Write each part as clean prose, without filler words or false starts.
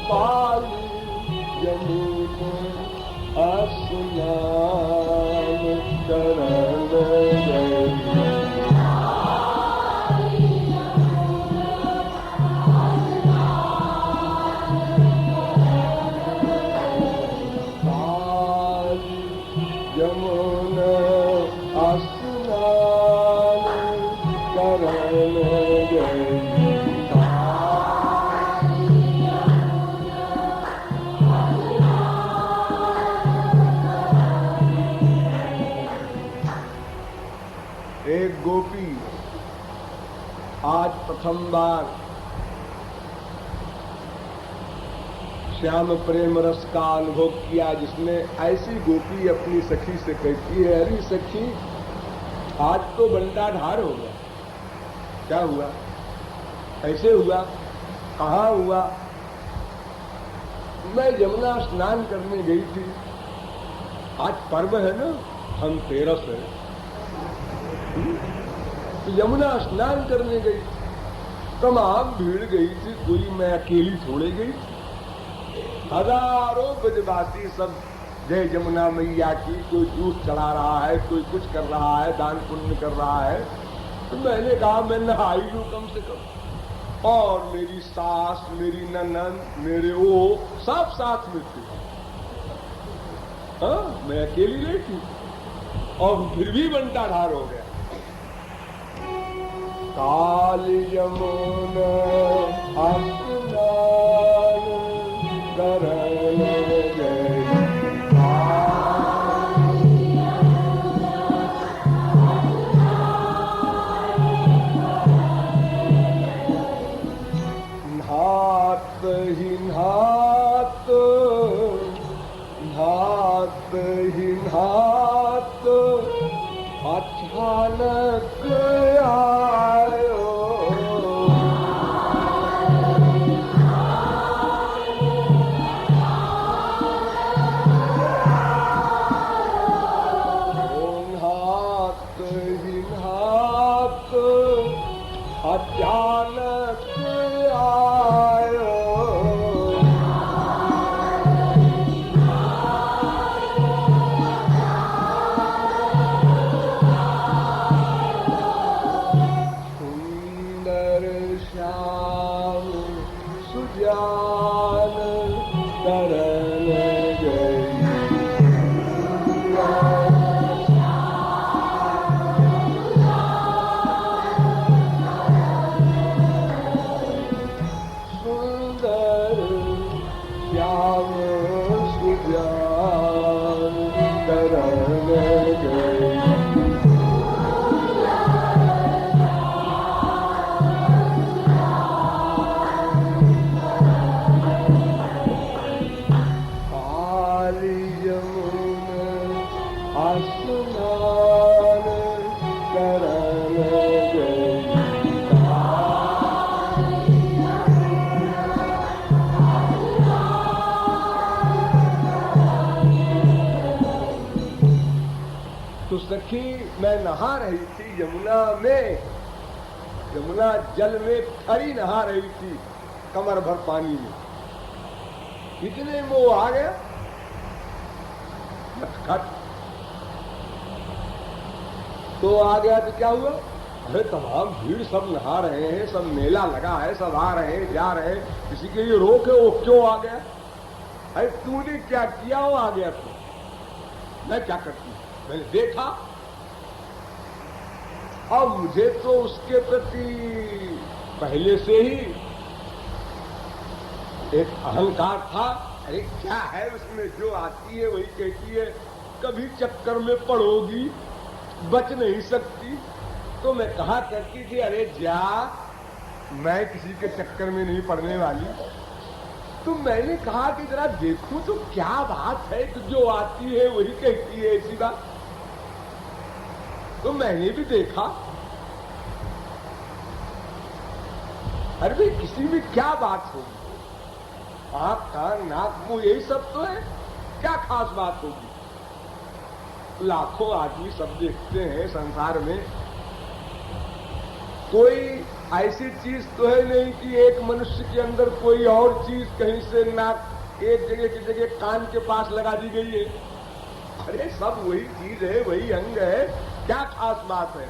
काली यमुना स्नान करन गई। यमुना स्नान करन गई। एक गोपी आज प्रथम बार श्याम प्रेम रस का अनुभव किया, जिसने ऐसी गोपी अपनी सखी से कहती है, अरे सखी आज तो बंटा ढार हो गया। क्या हुआ? कैसे हुआ? कहाँ हुआ? मैं यमुना स्नान करने गई थी। आज पर्व है ना, धनतेरस है, तो यमुना स्नान करने गई। तमाम भीड़ गई थी, कोई मैं अकेली थोड़े गई। हजारों ब्रजवासी सब जय यमुना मैया की, कोई जूस चढ़ा रहा है, कोई कुछ कर रहा है, दान पुण्य कर रहा है। तो मैंने कहा मैं नहाई लूं कम से कम। और मेरी सास, मेरी ननद, मेरे वो सब साथ में थे। हाँ, मैं अकेली नहीं थी और फिर भी बंटा ढार हो गया। काली यमुना स्नान करन गई। नहात ही नहात, नहात ही नहात अचानक आयो। अचानक आयो। सुंदर श्याम सुजान करन गई। सखी मैं नहा रही थी यमुना में, यमुना जल में खड़ी नहा रही थी कमर भर पानी में। इतने में वो आ गया खट। तो आ गया तो क्या हुआ? अरे तमाम भीड़, सब नहा रहे हैं, सब मेला लगा है, सब आ रहे हैं जा रहे हैं, किसी के लिए रोक है, वो क्यों आ गया? अरे तूने क्या किया? वो आ गया तो मैं क्या करती? मैंने देखा और मुझे तो उसके प्रति पहले से ही एक अहंकार था। अरे क्या है उसमें, जो आती है वही कहती है, कभी चक्कर में पड़ोगी, बच नहीं सकती। तो मैं कहा करती थी अरे जा, मैं किसी के चक्कर में नहीं पड़ने वाली। तो मैंने कहा कि जरा देखूं तो क्या बात है कि जो आती है वही कहती है ऐसी बात। तो मैंने भी देखा, अरे भाई किसी में क्या बात होगी, आंख कान नाक मुंह यही सब तो है, क्या खास बात होगी? लाखों आदमी सब देखते हैं संसार में, कोई ऐसी चीज तो है नहीं कि एक मनुष्य के अंदर कोई और चीज कहीं से नाक एक जगह की जगह कान के पास लगा दी गई है। अरे सब वही चीज है, वही अंग है, क्या खास बात है?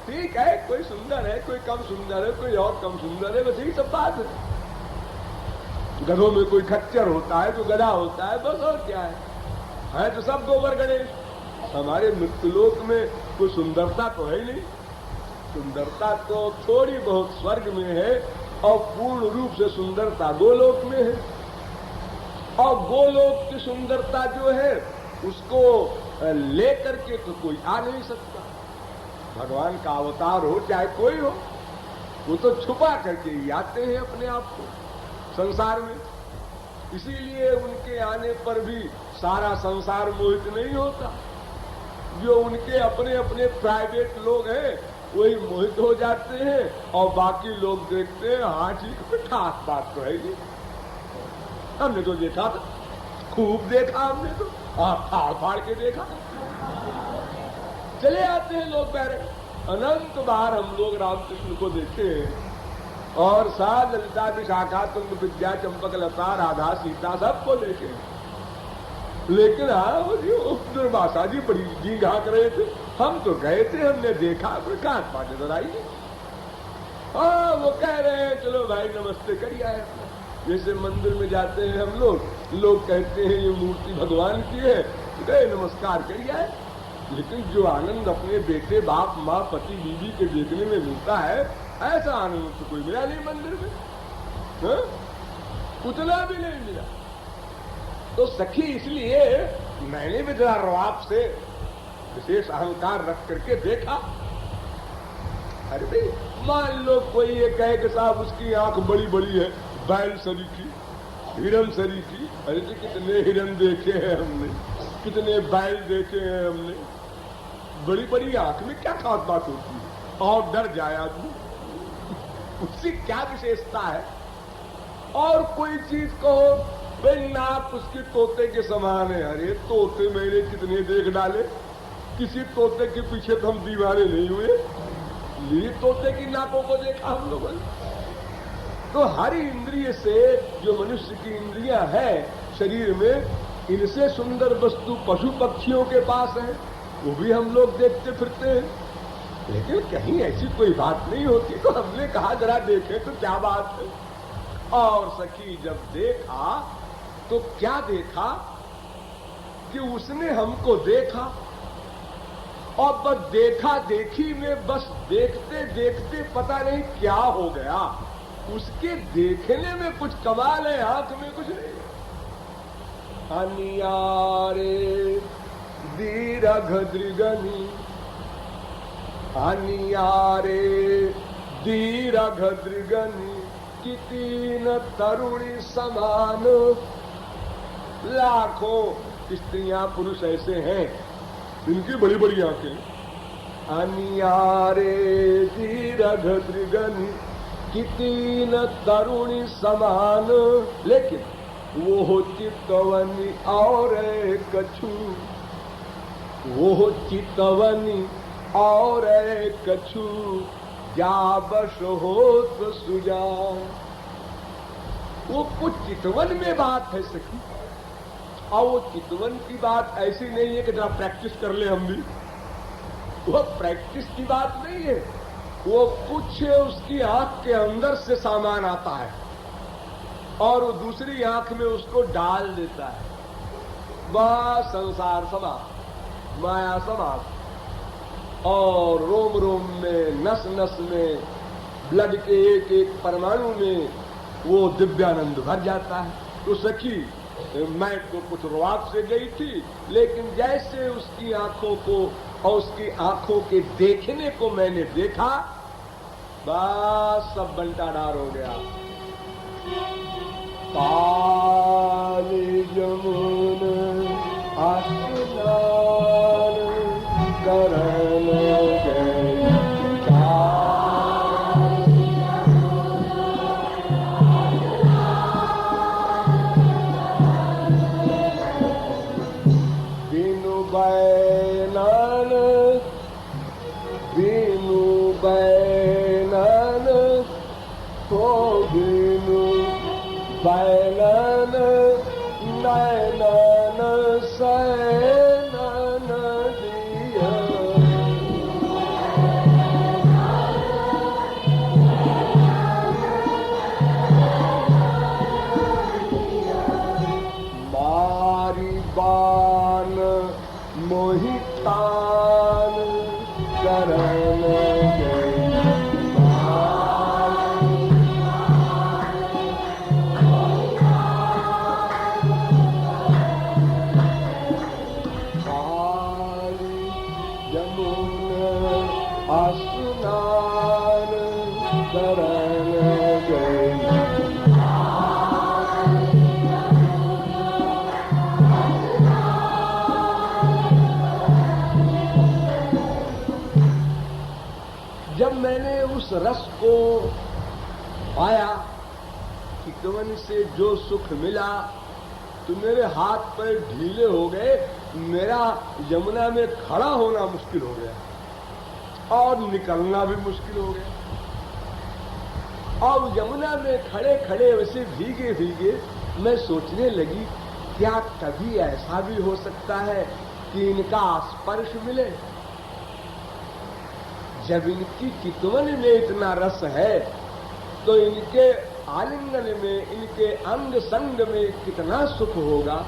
ठीक है, कोई सुंदर है, कोई कम सुंदर है, कोई और कम सुंदर है, बस यही सब बात है। गधों में कोई खच्चर होता है, कोई गधा होता है, बस और क्या है तो सब गोबर गणेश। हमारे मृत्युलोक में कोई सुंदरता तो है ही नहीं। सुंदरता तो थोड़ी बहुत स्वर्ग में है और पूर्ण रूप से सुंदरता गोलोक में है। और गोलोक की सुंदरता जो है उसको लेकर के तो कोई आ नहीं सकता। भगवान का अवतार हो चाहे कोई हो, वो तो छुपा करके ही आते हैं अपने आप को संसार में। इसीलिए उनके आने पर भी सारा संसार मोहित नहीं होता। जो उनके अपने अपने प्राइवेट लोग हैं वही मोहित हो जाते हैं और बाकी लोग देखते हैं हाँ ठीक, खास बात तो है नहीं। हमने तो देखा था, खूब देखा हमने तो, फाड़ फाड़ के देखा। चले आते हैं लोग पहले। अनंत बार हम लोग रामकृष्ण को देखे हैं और साथ ललिता विशाखा तुंग विद्या चंपक लता राधा सीता सबको देखे। लेकिन हाँ दुर्वासा जी बड़ी जी घाक रहे थे। हम तो गए थे, हमने देखा, कोई कहां बात नजर आई। हाँ वो कह रहे हैं चलो भाई नमस्ते करिए आए। जैसे मंदिर में जाते हैं हम लोग कहते हैं ये मूर्ति भगवान की है, गए नमस्कार करिए आए। लेकिन जो आनंद अपने बेटे बाप माँ पति बीवी के देखने में मिलता है, ऐसा आनंद तो कोई मिला नहीं मंदिर में। हाँ? उतना भी नहीं मिला। तो सखी इसलिए मैंने भी जरा रवाब से विशेष अहंकार रख करके देखा। अरे भाई मान लो कोई ये कहे कि साहब उसकी आंख बड़ी बड़ी है, बैल सरी की, हिरन सरी की। अरे जी कितने हिरन देखे हैं हमने, कितने बैल देखे हैं हमने। बड़ी बड़ी आंख में क्या खास बात होती है और डर जाए आदमी, उससे क्या विशेषता है? और कोई चीज कहो भाई नाक उसके तोते के समान है। अरे तोते मैंने कितने देख डाले, किसी तोते के पीछे तो हम दीवाने नहीं हुए, लिए तोते की नाकों को देखा हम लोगों ने। तो हर इंद्रिय से जो मनुष्य की इंद्रियां है शरीर में, इनसे सुंदर वस्तु पशु पक्षियों के पास है, वो भी हम लोग देखते फिरते हैं। लेकिन कहीं ऐसी कोई बात नहीं होती। तो हमने कहा जरा देखें तो क्या बात है। और सखी जब देखा तो क्या देखा कि उसने हमको देखा और बस देखा देखी में बस देखते देखते पता नहीं क्या हो गया। उसके देखने में कुछ कमाल है, आंख में कुछ नहीं। अनियारे दीर्घ दृगनी, अनियारे दीर्घ दृगनी कितीन तरुणी समान। लाखों स्त्रियां पुरुष ऐसे हैं इनकी बड़ी बड़ी आंखें। अनियारे दीर्घ दृगनी कितीन तरुणी समान, लेकिन वो चितवनी और कछु, वो चितवनी और कछु, या बस हो तो सुजा। वो कुछ चितवन में बात है सखी। और वो चितवन की बात ऐसी नहीं है कि जरा प्रैक्टिस कर ले हम भी, वो प्रैक्टिस की बात नहीं है। वो कुछ उसकी आंख के अंदर से सामान आता है और वो दूसरी आंख में उसको डाल देता है। बस संसार समाप्त, माया समाप्त। और रोम रोम में, नस नस में, ब्लड के एक एक परमाणु में वो दिव्यानंद भर जाता है। तो सखी मैं तो कुछ रुआब से गई थी, लेकिन जैसे उसकी आंखों को और उसकी आंखों के देखने को मैंने देखा, बस सब बंटाढार हो गया। काली जमुन स्नान करन गई, बिनु बैनन, बिनु बैनन सैनन नैनन सैनन दिया। मारी बान मोहितान करण गई। स्नान करण गई। जब मैंने उस रस को पाया कि कवन से जो सुख मिला तो मेरे हाथ पैर ढीले हो गए, मेरा यमुना में खड़ा होना मुश्किल हो गया और निकलना भी मुश्किल हो गया। और यमुना में खड़े खड़े वैसे भीगे भीगे मैं सोचने लगी, क्या कभी ऐसा भी हो सकता है कि इनका स्पर्श मिले? जब इनकी चितवन में इतना रस है तो इनके आलिंगन में, इनके अंग संग में कितना सुख होगा।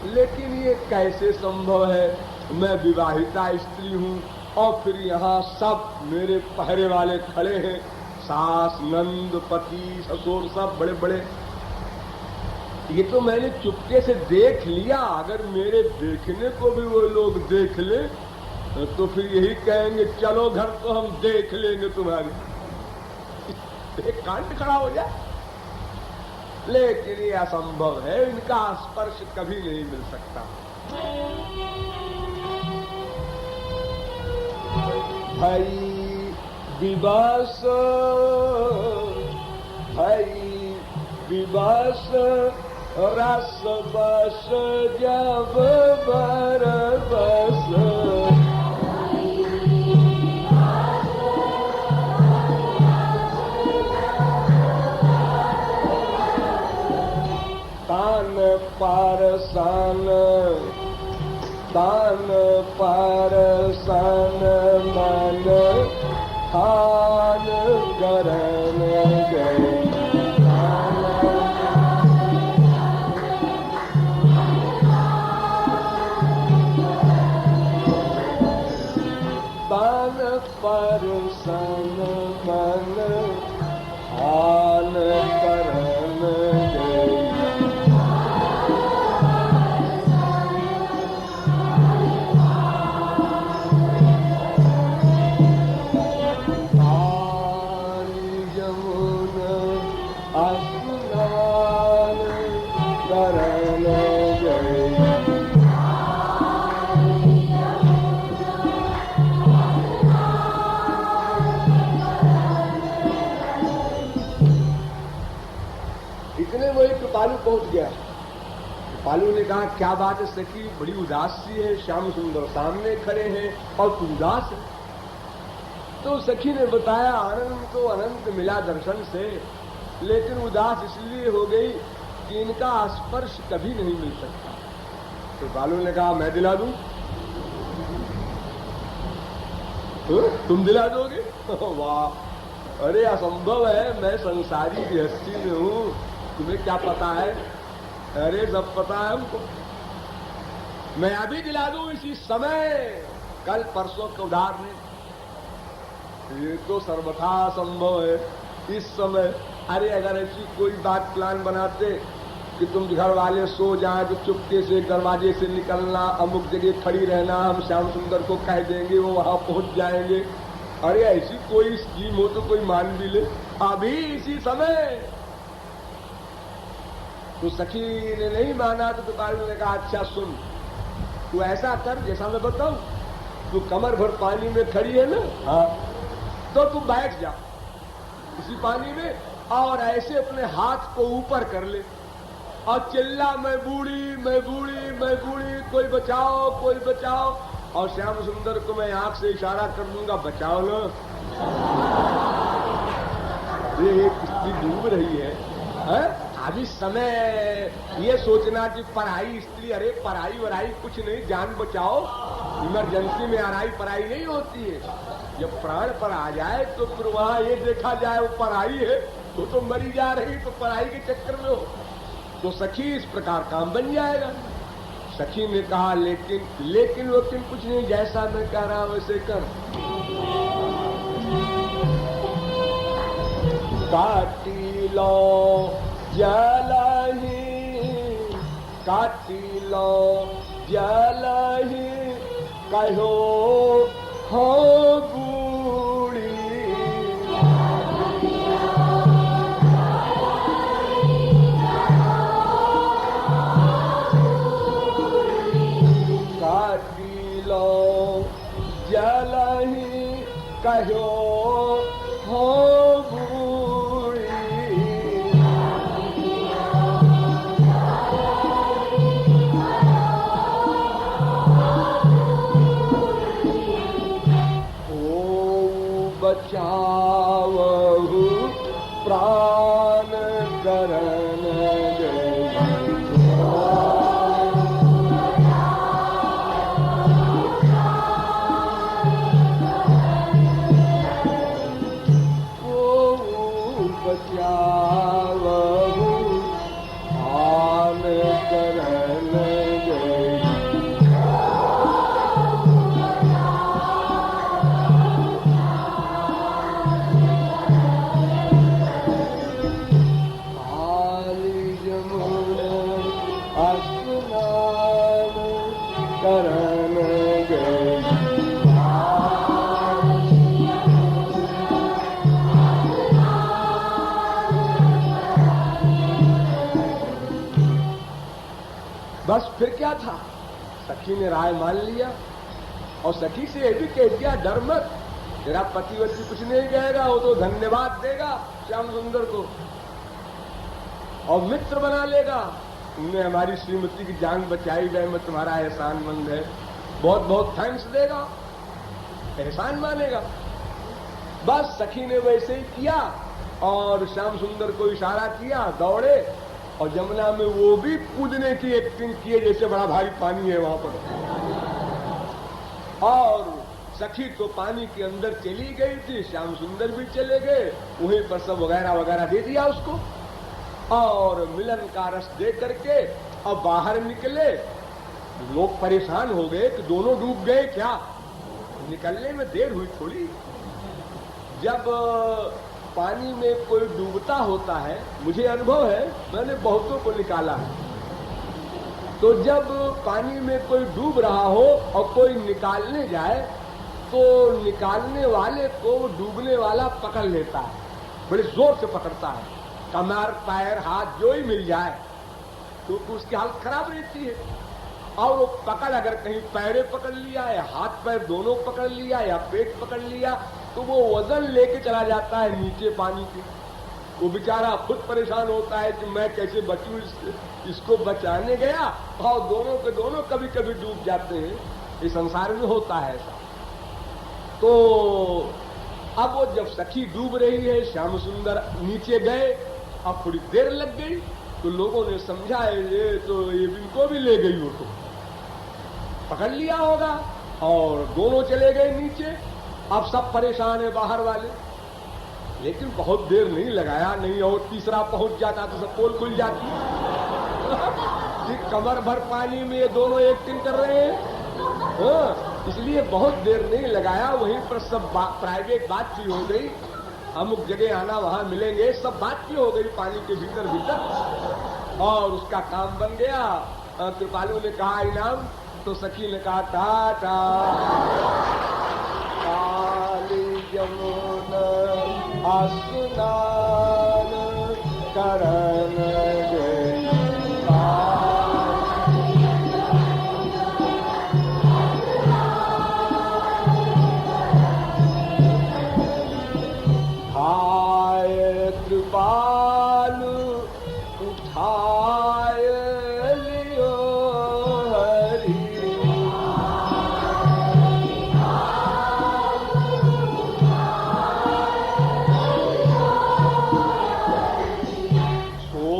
लेकिन ये कैसे संभव है? मैं विवाहिता स्त्री हूँ और फिर यहाँ सब मेरे पहरे वाले खड़े हैं, सास नंद पति ससुर सब बड़े बड़े। ये तो मैंने चुपके से देख लिया, अगर मेरे देखने को भी वो लोग देख ले तो फिर यही कहेंगे चलो घर तो हम देख लेंगे तुम्हारी। एक कांड खड़ा हो जाए। लेकिन ये असंभव है, इनका स्पर्श कभी नहीं मिल सकता। भई विवश रस बस जब बरबस। तान पारसन मन थान करन गए। तान पारसन मन थान करन गए। इतने वो एक कृपालु पहुंच गया। कृपालु ने कहा क्या बात है सखी, बड़ी उदास सी है, श्याम सुंदर सामने खड़े हैं और तू उदास है। तो सखी ने बताया आनंद तो अनंत मिला दर्शन से, लेकिन उदास इसलिए हो गई कि इनका स्पर्श कभी नहीं मिल सकता। तो बालू ने कहा मैं दिला दूं। तुम दिला दोगे? वाह, अरे असंभव है, मैं संसारी गृहस्थी में हूं, तुम्हें क्या पता है? अरे सब पता है हमको, मैं अभी दिला दूं इसी समय, कल परसों के उधार में। ये तो सर्वथा संभव है इस समय। अरे अगर ऐसी कोई बात प्लान बनाते कि तुम घर वाले सो जाएं तो चुपके से दरवाजे से निकलना, अमुक जगह खड़ी रहना, हम श्याम सुंदर को कह देंगे, वो वहां पहुंच जाएंगे। अरे ऐसी कोई स्कीम हो तो कोई मान भी ले अभी इसी समय। तो सखी ने नहीं माना तो दुकानदार ने कहा अच्छा सुन, तू ऐसा कर जैसा मैं बताऊं, तू कमर भर पानी में खड़ी है ना, हाँ, तो तू बैठ जा इसी पानी में और ऐसे अपने हाथ को ऊपर कर ले और चिल्ला मैं बूढ़ी मैं बूढ़ी मैं बूढ़ी, कोई बचाओ कोई बचाओ। और श्याम सुंदर को मैं आंख से इशारा कर दूंगा बचाओ ना। ये एक स्त्री डूब रही है? अभी समय ये सोचना कि पढ़ाई स्त्री, अरे पढ़ाई वढ़ाई कुछ नहीं, जान बचाओ। इमरजेंसी में आराई पढ़ाई नहीं होती है। जब प्राण पर आ जाए तो फिर वहां ये देखा जाए वो पढ़ाई है, तो मरी जा रही, तो पढ़ाई के चक्कर में हो। तो सखी इस प्रकार काम बन जाएगा। सखी ने कहा लेकिन कुछ नहीं, जैसा मैं कह रहा वैसे कर। काटी लो जलही, काटी लो जलही, कहो हो बूढ़ी। काटी लो जलही, कहो हो बचावहु प्राण करन गई। ओ बचावहु प्राण करन गई। करन गई। बस फिर क्या था, सखी ने राय मान लिया और सखी से ये भी कह दिया, डर मत, तेरा पतिवती कुछ नहीं कहेगा, वो तो धन्यवाद देगा श्याम सुंदर को और मित्र बना लेगा। तुमने हमारी श्रीमती की जान बचाई गए, मैं तुम्हारा एहसानमंद है, बहुत बहुत थैंक्स देगा, एहसान मानेगा। बस सखी ने वैसे ही किया और श्याम सुंदर को इशारा किया, दौड़े और यमुना में वो भी कूदने की एक्टिंग किए जैसे बड़ा भारी पानी है वहां पर। और सखी तो पानी के अंदर चली गई थी, श्याम सुंदर भी चले गए, वहीं पर सब वगैरह वगैरह दे दिया उसको और मिलन का रस दे करके अब बाहर निकले। लोग परेशान हो गए कि दोनों डूब गए क्या, निकलने में देर हुई थोड़ी। जब पानी में कोई डूबता होता है, मुझे अनुभव है, मैंने बहुतों को निकाला है, तो जब पानी में कोई डूब रहा हो और कोई निकालने जाए तो निकालने वाले को डूबने वाला पकड़ लेता है, बड़े जोर से पकड़ता है, कमर पैर हाथ जो ही मिल जाए, तो उसकी हालत खराब रहती है। और वो पकड़ अगर कहीं पैरे पकड़ लिया या हाथ पैर दोनों पकड़ लिया या पेट पकड़ लिया तो वो वजन लेके चला जाता है नीचे पानी के। वो बेचारा खुद परेशान होता है कि मैं कैसे बचूं, इसको बचाने गया और दोनों के दोनों कभी कभी डूब जाते हैं। इस संसार में होता है ऐसा। तो अब वो जब सखी डूब रही है, श्याम सुंदर नीचे गए, अब थोड़ी देर लग गई तो लोगों ने समझा ये तो ये इनको भी ले गई, वो तो पकड़ लिया होगा और दोनों चले गए नीचे। अब सब परेशान है बाहर वाले, लेकिन बहुत देर नहीं लगाया, नहीं और तीसरा पहुंच जाता तो सब पोल खुल जाती। कमर भर पानी में ये दोनों एक्टिंग कर रहे हैं, इसलिए बहुत देर नहीं लगाया। वहीं पर सब प्राइवेट बात की हो गई, अमुक जगह आना वहां मिलेंगे, सब बात की हो गई पानी के भीतर भीतर और उसका काम बन गया। कृपालु ने कहा इनाम, तो सखी ने कहा टाटा। काली यमुना स्नान करन गई। कृपालु उठाए लियो हरि, सो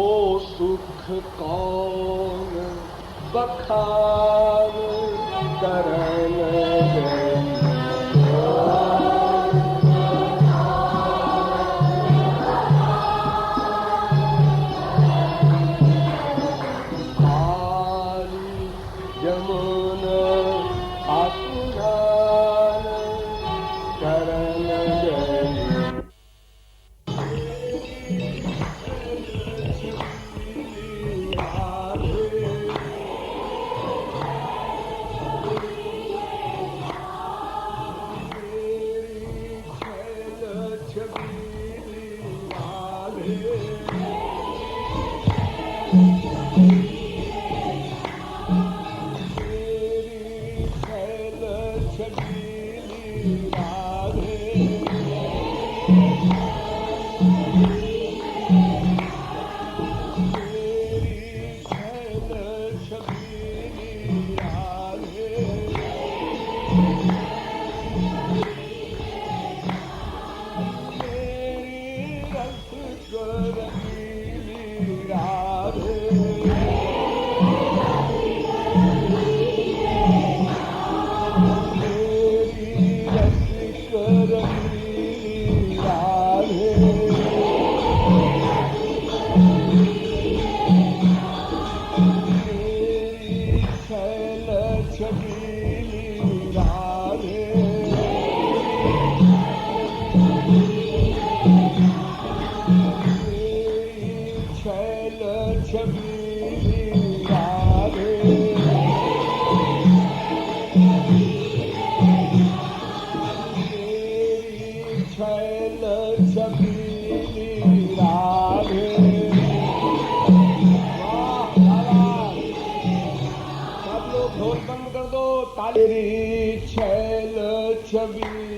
सुख कौन बखान करन गई। काली यमुना आकुलान करन गई। ढोल बंद कर दो। ताली छैल छबीली